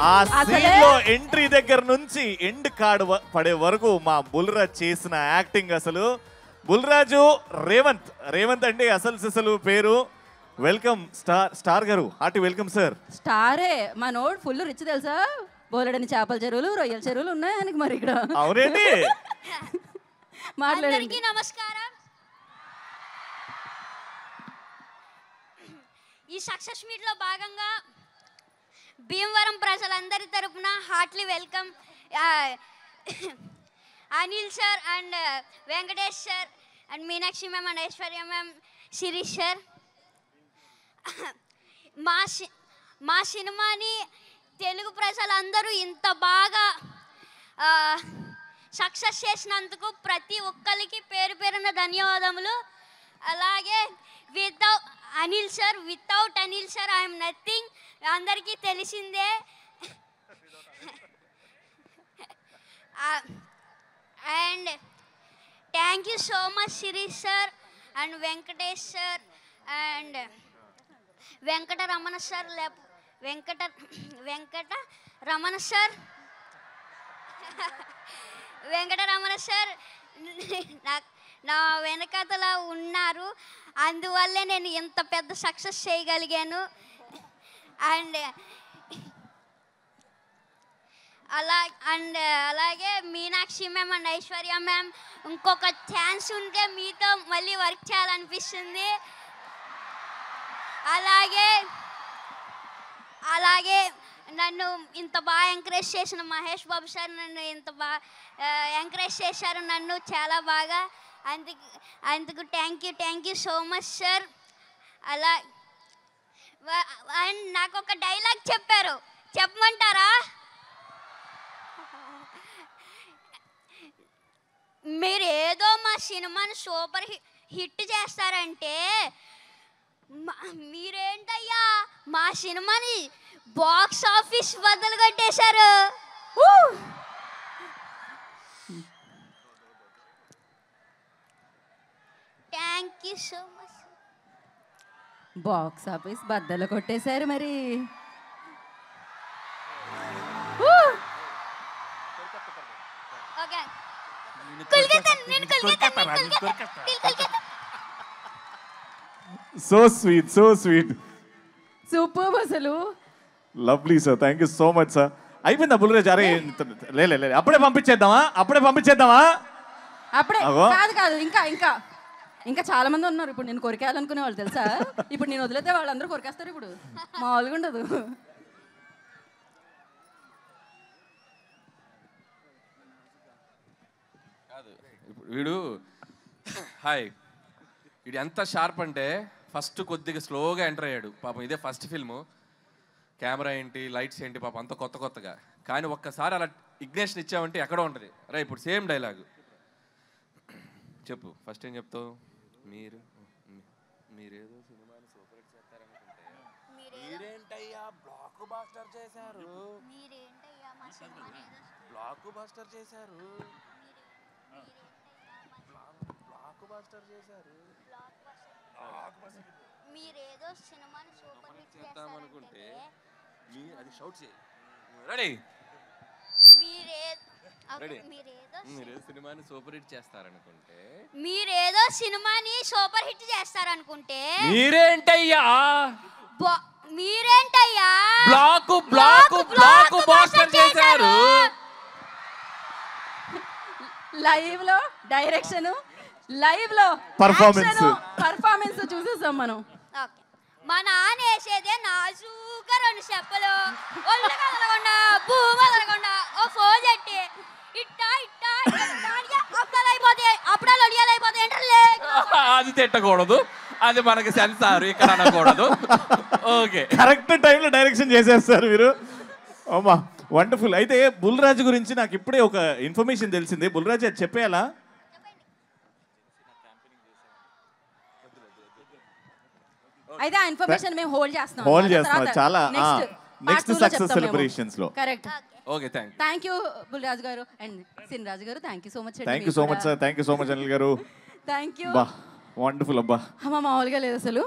ఆ సీన్ లో ఎంట్రీ దగ్గర నుంచి ఎండ్ కార్డ్ పడే వరకు మా బుల్రాజ్ చేసిన యాక్టింగ్ అసలు. బుల్రాజు రేవంత్ అంటే అసలు పేరు. వెల్కమ్ స్టార్ గారు, హార్టీ వెల్కమ్ సార్. స్టారే మా నోడ్ ఫుల్ రిచ్ తెలుసా, బోలెడని చేపల చెరువులు రొయ్యల చెరువులు ఉన్నాయి ఆయనకి మరి ఇక్కడ. అవునండి. అందరికీ నమస్కారం. ఈ సక్సెస్ మీట్ లో భాగంగా భీమవరం ప్రజలందరి తరపున heartly welcome Anil sir and Venkatesh sir and Meenakshi ma'am and Aishwarya ma'am, Sirish sir. మా సినిమాని తెలుగు ప్రజలందరూ ఇంత బాగా సక్సెస్ చేసినందుకు ప్రతి ఒక్కరికి పేరు పేరున ధన్యవాదములు. అలాగే without Anil sir I'm nothing, అందరికీ తెలిసిందే. And thank you so much Sirish sir and Venkatesh sir and Venkataramana sir Venkataramana sir నా వెనకతలా ఉన్నారు, అందువల్లే నేను ఇంత పెద్ద సక్సెస్ చేయగలిగాను. అండ్ అలాగే Meenakshi ma'am and Aishwarya ma'am, ఇంకొక ఛాన్స్ ఉంటే మీతో మళ్ళీ వర్క్ చేయాలనిపిస్తుంది. అలాగే నన్ను ఇంత బాగా ఎంకరేజ్ చేసిన మహేష్ బాబు సార్ నన్ను ఇంత బాగా ఎంకరేజ్ చేశారు నన్ను చాలా బాగా. అందుకు thank you so much sir. And నాకు ఒక డైలాగ్ చెప్పారు, చెప్పమంటారా? మీరు ఏదో మా సినిమాని సూపర్ హిట్ చేస్తారంటే మీరేంటయ్యా మా సినిమాని బాక్స్ ఆఫీస్ బద్దలు కొట్టేశారు. Thank you so much. Box office బద్దలు కొట్టేశారు మరి. సో స్వీట్ సూపర్ అసలు. Lovely sir, thank you so much sir. అయిపోయిందా బుల్రాజ్? అరే లే అప్పుడే పంపించేద్దామా? అప్పుడే కాదు ఇంకా చాలా మంది ఉన్నారు. ఇప్పుడు నేను కొరికేయాలనుకునే వాళ్ళు తెలుసా, ఇప్పుడు నేను వదిలేతే వాళ్ళందరూ కొరికేస్తారు. ఇప్పుడు మామూలుగా ఉండదు. వీడు ఎంత షార్ప్ అంటే ఫస్ట్ కొద్దిగా స్లోగా ఎంటర్ అయ్యాడు పాపం. ఇదే ఫస్ట్ ఫిల్ము, కెమెరా ఏంటి లైట్స్ ఏంటి పాపం అంత కొత్తగా. కానీ ఒక్కసారి అలా ఇగ్నేషన్ ఇచ్చామంటే ఎక్కడో ఉంటుంది. రా ఇప్పుడు సేమ్ డైలాగు చెప్పు. ఫస్ట్ ఏం చెప్తావు? మీరేదో సినిమాని సూపర్ హిట్ చేస్తారనుకుంటే మీరేంటయ్యా బ్లాక్ బాస్టర్ చేశారు. మీరేదో సినిమాని సూపర్ హిట్ చేస్తామనుకుంటే అది షౌట్ చేయి. రెడీ? మీరేదో సినిమాని సూపర్ హిట్ చేస్తారనుకుంటే మీరేంటయ్యా బ్లాక్ బాస్టర్ చేశారు. లైవ్ లో డైరెక్షన్, లైవ్ లో పర్ఫార్మెన్స్ చూసేసాం మనం. మా నాన్న వేసేదే నాజూగా 2 చెప్పలు, ఒళ్ళు కదలకుండా భూమి కదలకుండా ఓ ఫోన్ చెట్టి అప్పుడాలు ఒడియాలైపోతాయి. అది తిట్టకూడదు, అది మనకి సెన్సార్ ఇక్కడ అనకూడదు. ఓకే, కరెక్ట్ టైంలో డైరెక్షన్ చేసేస్తారు మీరు. అమ్మా వండర్ఫుల్. అయితే బుల్రాజు గురించి నాకు ఇప్పుడే ఒక ఇన్ఫర్మేషన్ తెలిసింది. బుల్రాజు అది చెప్పేయాలా? అయితే ఆ ఇన్ఫర్మేషన్ మేము హోల్డ్ చేస్తున్నాం. చాలా నెక్స్ట్ సక్సెస్ సెలబ్రేషన్స్ లో. Correct. Okay, thank you Bulraju గారు అండ్ సిన్రాజు గారు. Thank you so much. Thank you so much sir. Thank you so much Anil గారు. Thank you. వండర్ఫుల్ అబ్బా. మామూలుగా లేదు అసలు.